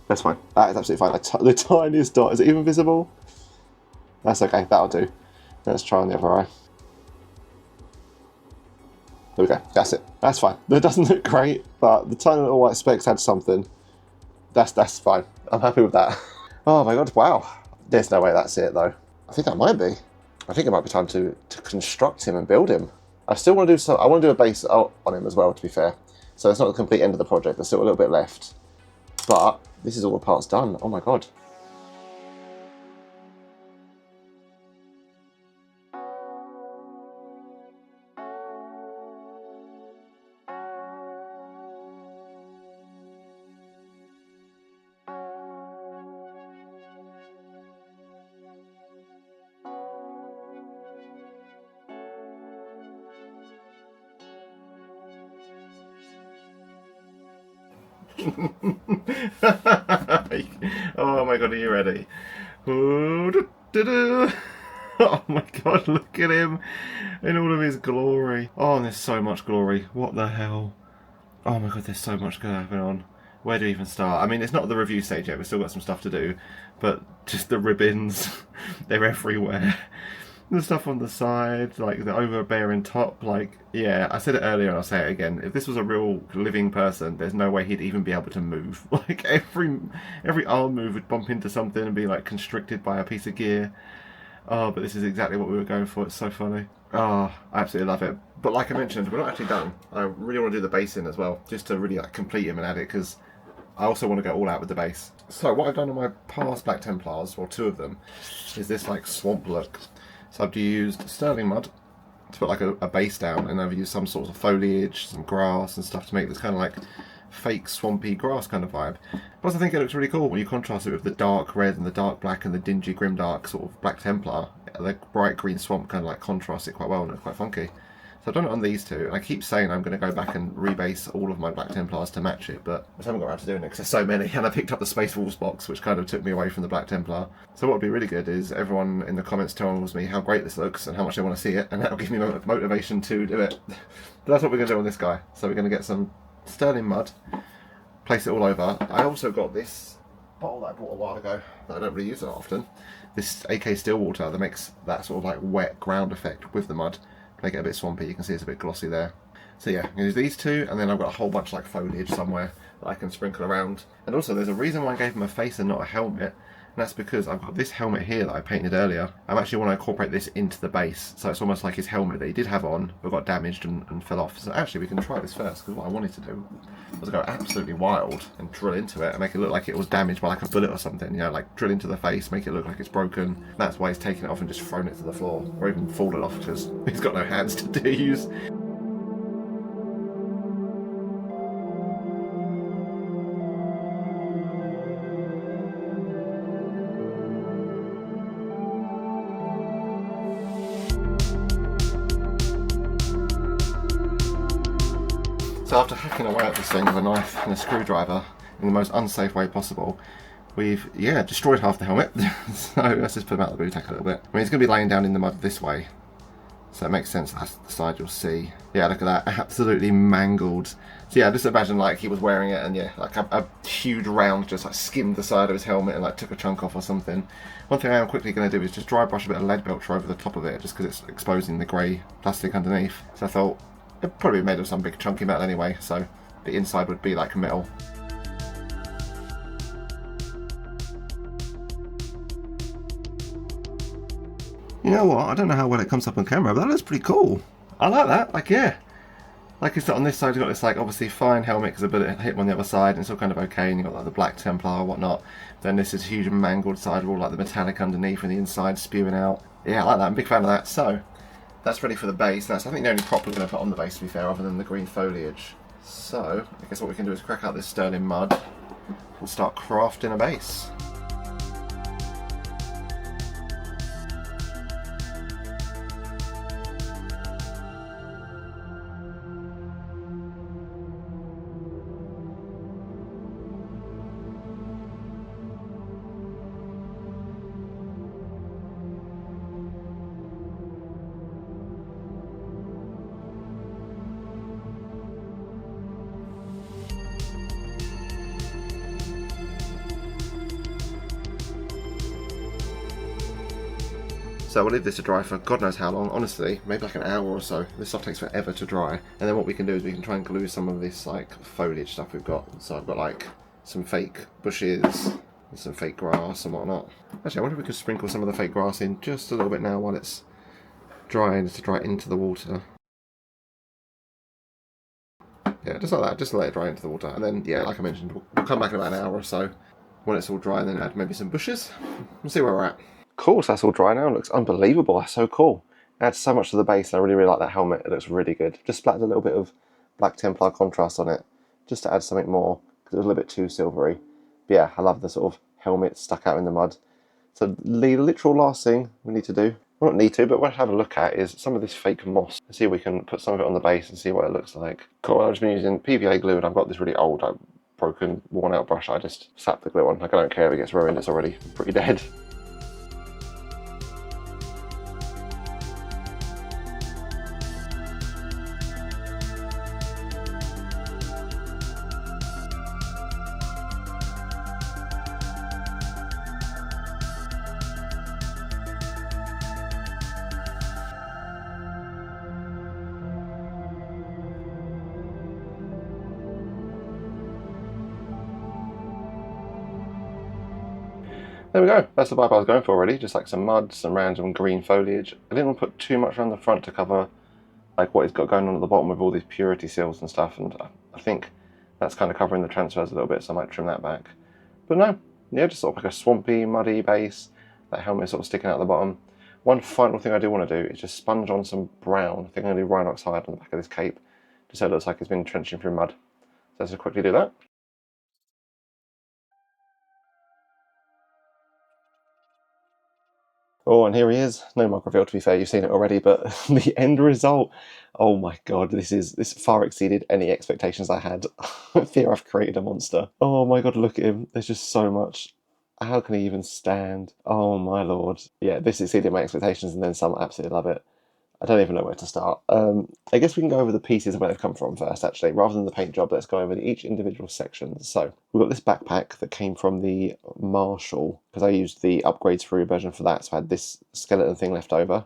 That's fine. That is absolutely fine. The tiniest dot. Is it even visible? That's okay. That'll do. Let's try on the other eye. There we go. That's it. That's fine. That doesn't look great, but the tiny little white specks had something. That's fine. I'm happy with that. Oh my god, wow. There's no way that's it, though. I think that might be. I think it might be time to construct him and build him. I still want to do some. I want to do a base on him as well, to be fair. So it's not the complete end of the project. There's still a little bit left. But this is all the parts done. Oh my god. Oh my god, are you ready? Oh my god, look at him in all of his glory. Oh, and there's so much glory. What the hell? Oh my god, there's so much going on. Where do we even start? I mean, it's not the review stage yet. We've still got some stuff to do. But just the ribbons, they're everywhere. The stuff on the side, like the overbearing top, like, yeah, I said it earlier and I'll say it again. If this was a real living person, there's no way he'd even be able to move. Like, every arm move would bump into something and be, like, constricted by a piece of gear. Oh, but this is exactly what we were going for. It's so funny. Oh, I absolutely love it. But like I mentioned, we're not actually done. I really want to do the base in as well, just to really, like, complete him and add it, because I also want to go all out with the base. So what I've done on my past Black Templars, or two of them, is this like swamp look. So I've used sterling mud to put like a base down, and I've used some sort of foliage, some grass and stuff to make this kind of like fake swampy grass kind of vibe. Plus I think it looks really cool when you contrast it with the dark red and the dark black and the dingy grimdark sort of Black Templar. The bright green swamp kind of like contrasts it quite well and it's quite funky. So I've done it on these two, and I keep saying I'm going to go back and rebase all of my Black Templars to match it, but I just haven't got around to doing it because there's so many, and I picked up the Space Wolves box, which kind of took me away from the Black Templar. So what would be really good is everyone in the comments tells me how great this looks and how much they want to see it, and that'll give me motivation to do it. But that's what we're going to do on this guy. So we're going to get some sterling mud, place it all over. I also got this bottle that I bought a while ago that I don't really use that often. This AK Stillwater that makes that sort of like wet ground effect with the mud. Make it a bit swampy. You can see it's a bit glossy there. So yeah, I'm going to use these two, and then I've got a whole bunch of like foliage somewhere that I can sprinkle around. And also there's a reason why I gave him a face and not a helmet, and that's because I've got this helmet here that I painted earlier. I actually want to incorporate this into the base, so it's almost like his helmet that he did have on, but got damaged and fell off. So actually we can try this first, because what I wanted to do was go absolutely wild and drill into it and make it look like it was damaged by like a bullet or something, you know, like drill into the face, make it look like it's broken. That's why he's taken it off and just thrown it to the floor, or even fallen off, because he's got no hands to use. So after hacking away at this thing with a knife and a screwdriver in the most unsafe way possible, we've, yeah, destroyed half the helmet. So let's just put him out of the boot tack a little bit. I mean, he's going to be laying down in the mud this way, so it makes sense. That's the side you'll see. Yeah, look at that, absolutely mangled. So yeah, just imagine like he was wearing it and yeah, like a huge round just like skimmed the side of his helmet and like took a chunk off or something. One thing I am quickly going to do is just dry brush a bit of Leadbelcher over the top of it, just because it's exposing the grey plastic underneath. So I thought, it'd probably be made of some big chunky metal anyway, so the inside would be like metal. You know what, I don't know how well it comes up on camera, but that looks pretty cool. I like that, like yeah. Like it's on this side, you've got this like obviously fine helmet because a bullet hit him on the other side and it's all kind of okay, and you've got like the Black Templar or whatnot. Then this is a huge mangled side with all like the metallic underneath and the inside spewing out. Yeah, I like that, I'm a big fan of that. So that's ready for the base. That's I think the only prop we're going to put on the base, to be fair, other than the green foliage. So I guess what we can do is crack out this sterling mud and start crafting a base. So we'll leave this to dry for God knows how long, honestly, maybe like an hour or so. This stuff takes forever to dry. And then what we can do is we can try and glue some of this like foliage stuff we've got. So I've got like some fake bushes and some fake grass and whatnot. Actually, I wonder if we could sprinkle some of the fake grass in just a little bit now while it's drying, just to dry it into the water. Yeah, just like that, just to let it dry into the water. And then, yeah, like I mentioned, we'll come back in about an hour or so when it's all dry, and then add maybe some bushes. We'll see where we're at. Cool, so that's all dry now. It looks unbelievable. That's so cool. It adds so much to the base. I really, really like that helmet. It looks really good. Just splattered a little bit of Black Templar contrast on it, just to add something more, because it was a little bit too silvery. But yeah, I love the sort of helmet stuck out in the mud. So the literal last thing we need to do, well, not need to, but we'll have a look at is some of this fake moss. See if we can put some of it on the base and see what it looks like. Cool, I've just been using PVA glue, and I've got this really old broken, worn out brush, I just slap the glue on. Like, I don't care if it gets ruined, it's already pretty dead. There we go, that's the vibe I was going for already, just like some mud, some random green foliage. I didn't want to put too much around the front to cover like what he's got going on at the bottom with all these purity seals and stuff, and I think that's kind of covering the transfers a little bit, so I might trim that back. But no, yeah, just sort of like a swampy, muddy base, that helmet sort of sticking out the bottom. One final thing I do want to do is just sponge on some brown. I think I'm going to do Rhinox hide on the back of this cape, just so it looks like it's been trenching through mud. So let's just quickly do that. Oh, and here he is. No mug reveal, to be fair, you've seen it already, but the end result, oh my god, this far exceeded any expectations I had. I fear I've created a monster. Oh my god, look at him. There's just so much. How can he even stand? Oh my lord. Yeah, this exceeded my expectations and then some. I absolutely love it. I don't even know where to start. I guess we can go over the pieces and where they've come from first, actually. Rather than the paint job, let's go over each individual section. So, we've got this backpack that came from the Marshal, because I used the upgrade sprue version for that, so I had this skeleton thing left over.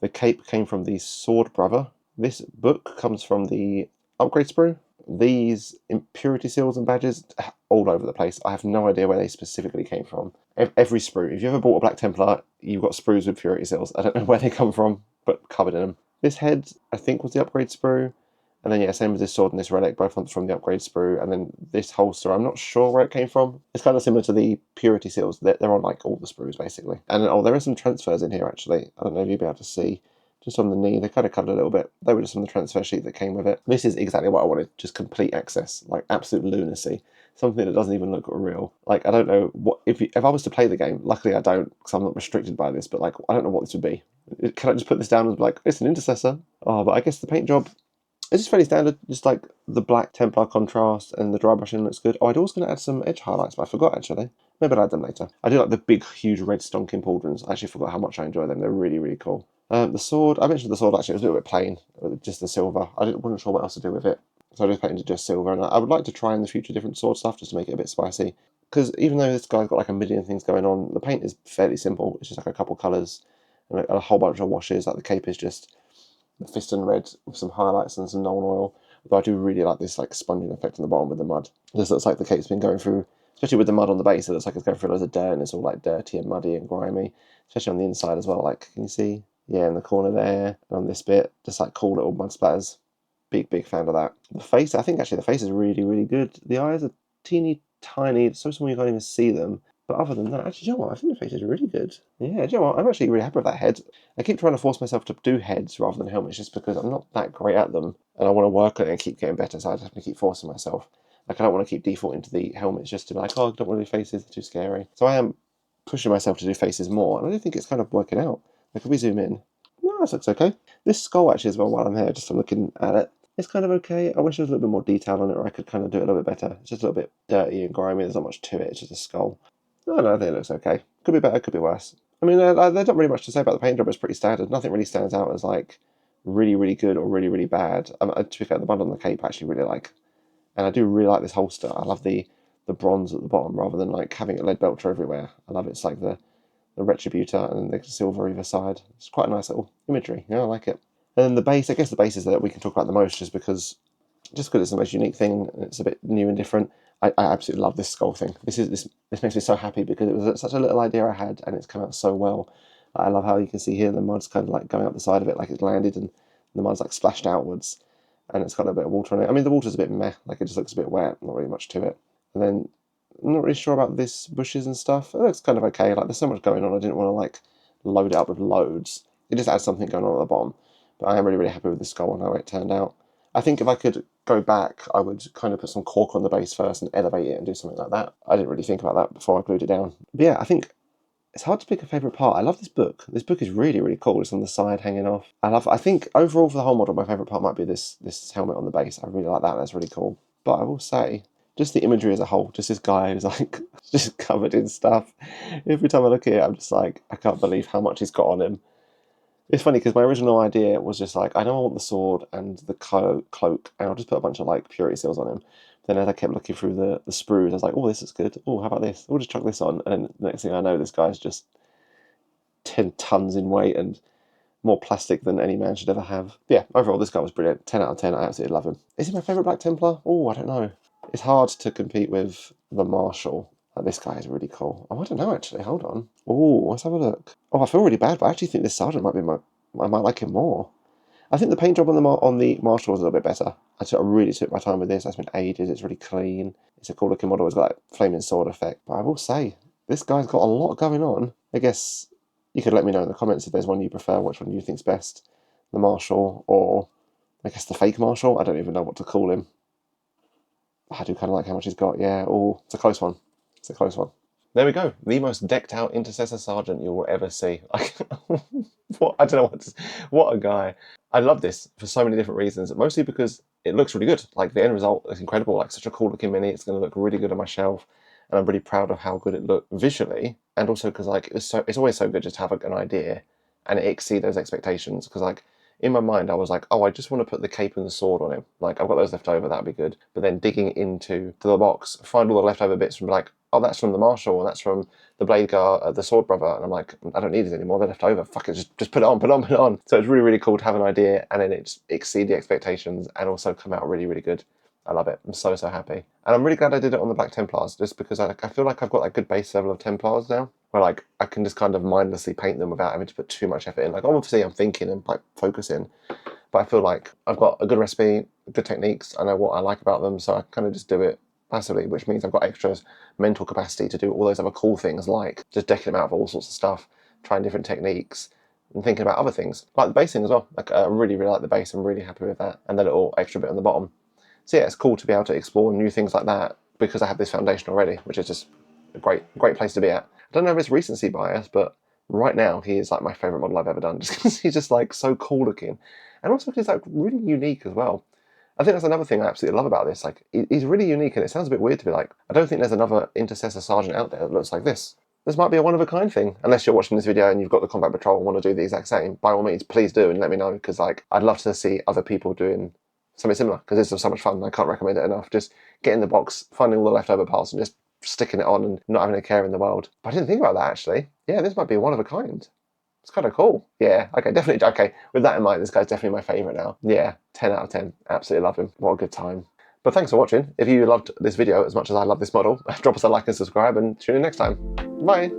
The cape came from the Sword Brother. This book comes from the upgrade sprue. These impurity seals and badges, all over the place. I have no idea where they specifically came from. Every sprue. If you ever bought a Black Templar, you've got sprues with purity seals. I don't know where they come from, but covered in them. This head, I think, was the upgrade sprue. And then, yeah, same with this sword and this relic, both from the upgrade sprue. And then this holster, I'm not sure where it came from. It's kind of similar to the purity seals. They're on, like, all the sprues, basically. And, oh, there are some transfers in here, actually. I don't know if you'll be able to see. Just on the knee, they kind of cut a little bit. They were just from the transfer sheet that came with it. This is exactly what I wanted, just complete access, like absolute lunacy. Something that doesn't even look real. Like, I don't know, what if I was to play the game, luckily I don't, because I'm not restricted by this, but like, I don't know what this would be. Can I just put this down and be like, it's an Intercessor? Oh, but I guess the paint job is just fairly standard, just like the Black Templar contrast and the dry brushing looks good. Oh, I'd also going to add some edge highlights, but I forgot actually. Maybe I'll add them later. I do like the big, huge red stonking pauldrons. I actually forgot how much I enjoy them. They're really, really cool. The sword, I mentioned the sword actually, it was a little bit plain, just the silver. I wasn't sure what else to do with it, so I just painted just silver. And I would like to try in the future different sword stuff just to make it a bit spicy. Because even though this guy's got like a million things going on, the paint is fairly simple. It's just like a couple colours and a whole bunch of washes. Like the cape is just Mephiston red with some highlights and some Nuln oil. Although I do really like this like sponging effect on the bottom with the mud. It just looks like the cape's been going through, especially with the mud on the base, it looks like it's going through loads of dirt and it's all like dirty and muddy and grimy. Especially on the inside as well, like, can you see? Yeah, in the corner there, and on this bit, just like cool little mud splatters. Big fan of that. The face, I think actually the face is really, really good. The eyes are teeny tiny, so small you can't even see them. But other than that, actually, you know what? I think the face is really good. Yeah, you know what? I'm actually really happy with that head. I keep trying to force myself to do heads rather than helmets just because I'm not that great at them. And I want to work on it and keep getting better, so I just have to keep forcing myself. Like, I don't want to keep defaulting to the helmets just to be like, oh, I don't want to do faces, they're too scary. So I am pushing myself to do faces more, and I do think it's kind of working out. Like, if we zoom in, no, this looks okay. This skull actually as well, while I'm here, just from looking at it, it's kind of okay. I wish there was a little bit more detail on it, or I could kind of do it a little bit better. It's just a little bit dirty and grimy, there's not much to it, it's just a skull. No, I think it looks okay. Could be better, could be worse. I mean, there's not really much to say about the paint job, it's pretty standard. Nothing really stands out as, like, really, really good or really, really bad. To be fair, the mud on the cape I actually really like. And I do really like this holster. I love the bronze at the bottom rather than, like, having a Leadbelcher everywhere. I love it. It's like the Retributor and the silver either side. It's quite a nice little imagery. Yeah, I like it. And then the base, I guess the base is that we can talk about the most just because it's the most unique thing. It's a bit new and different. I absolutely love this skull thing. This makes me so happy because it was such a little idea I had and it's come out so well. I love how you can see here the mud's kind of like going up the side of it like it's landed and the mud's like splashed outwards and it's got a bit of water on it. I mean, the water's a bit meh, like it just looks a bit wet, not really much to it. And then I'm not really sure about this bushes and stuff. It looks kind of okay. Like there's so much going on. I didn't want to like load it up with loads. It just adds something going on at the bottom. But I am really, really happy with the skull and how it turned out. I think if I could go back, I would kind of put some cork on the base first and elevate it and do something like that. I didn't really think about that before I glued it down. But yeah, I think it's hard to pick a favourite part. I love this book. This book is really, really cool. It's on the side hanging off. I think overall for the whole model, my favourite part might be this helmet on the base. I really like that. That's really cool. But I will say, just the imagery as a whole, just this guy who's like just covered in stuff. Every time I look at it, I'm just like, I can't believe how much he's got on him. It's funny because my original idea was just like, I know I want the sword and the cloak, and I'll just put a bunch of like purity seals on him. Then as I kept looking through the sprues, I was like, oh, this is good. Oh, how about this? We'll just chuck this on. And then the next thing I know, this guy's just 10 tons in weight and more plastic than any man should ever have. But yeah, overall, this guy was brilliant. 10 out of 10. I absolutely love him. Is he my favourite Black Templar? Oh, I don't know. It's hard to compete with the Marshal. Like, this guy is really cool. Oh, I don't know, actually. Hold on. Oh, let's have a look. Oh, I feel really bad, but I actually think this Sergeant might be I might like him more. I think the paint job on the Marshal was a little bit better. I really took my time with this. I spent ages. It's really clean. It's a cool looking model. It's got that flaming sword effect. But I will say, this guy's got a lot going on. I guess you could let me know in the comments if there's one you prefer, which one you think's best. The Marshal, or I guess the fake Marshal. I don't even know what to call him. I do kind of like how much he's got. Yeah, oh, it's a close one. It's a close one. There we go. The most decked out Intercessor Sergeant you will ever see. Like, what? I don't know what a guy. I love this for so many different reasons. Mostly because it looks really good. Like, the end result is incredible. Like, such a cool looking mini. It's going to look really good on my shelf. And I'm really proud of how good it looked visually. And also because, like, it's always so good just to have an idea and it exceed those expectations. Because, like, in my mind, I was like, oh, I just want to put the cape and the sword on him. Like, I've got those left over, that'd be good. But then digging into the box, find all the leftover bits from, like, oh, that's from the Marshal, and that's from the Blade Guard, the Sword Brother. And I'm like, I don't need this anymore, they're left over. Fuck it, just put it on, put it on, put it on. So it's really, really cool to have an idea and then it exceed the expectations and also come out really, really good. I love it. I'm so, so happy. And I'm really glad I did it on the Black Templars, just because I feel like I've got a good base level of Templars now, where like I can just kind of mindlessly paint them without having to put too much effort in. Like, obviously I'm thinking and like focusing, but I feel like I've got a good recipe, good techniques, I know what I like about them, so I kind of just do it passively, which means I've got extra mental capacity to do all those other cool things, like just decking them out of all sorts of stuff, trying different techniques, and thinking about other things, like the basing as well. Like, I really, really like the base. I'm really happy with that, and the little extra bit on the bottom. So yeah, it's cool to be able to explore new things like that because I have this foundation already, which is just a great place to be at. I don't know if it's recency bias, but right now he is like my favourite model I've ever done, just because he's just like so cool looking, and also he's like really unique as well. I think that's another thing I absolutely love about this. Like, he's really unique, and it sounds a bit weird to be like, I don't think there's another Intercessor Sergeant out there that looks like this. This might be a one-of-a-kind thing. Unless you're watching this video and you've got the Combat Patrol and want to do the exact same, by all means, please do and let me know, because like, I'd love to see other people doing something similar, because this is so much fun. I can't recommend it enough. Just getting the box, finding all the leftover parts, and just sticking it on and not having a care in the world. But I didn't think about that, actually. Yeah, this might be one of a kind. It's kind of cool. Yeah, okay, definitely. Okay, with that in mind, this guy's definitely my favourite now. Yeah, 10 out of 10. Absolutely love him. What a good time. But thanks for watching. If you loved this video as much as I love this model, drop us a like and subscribe, and tune in next time. Bye.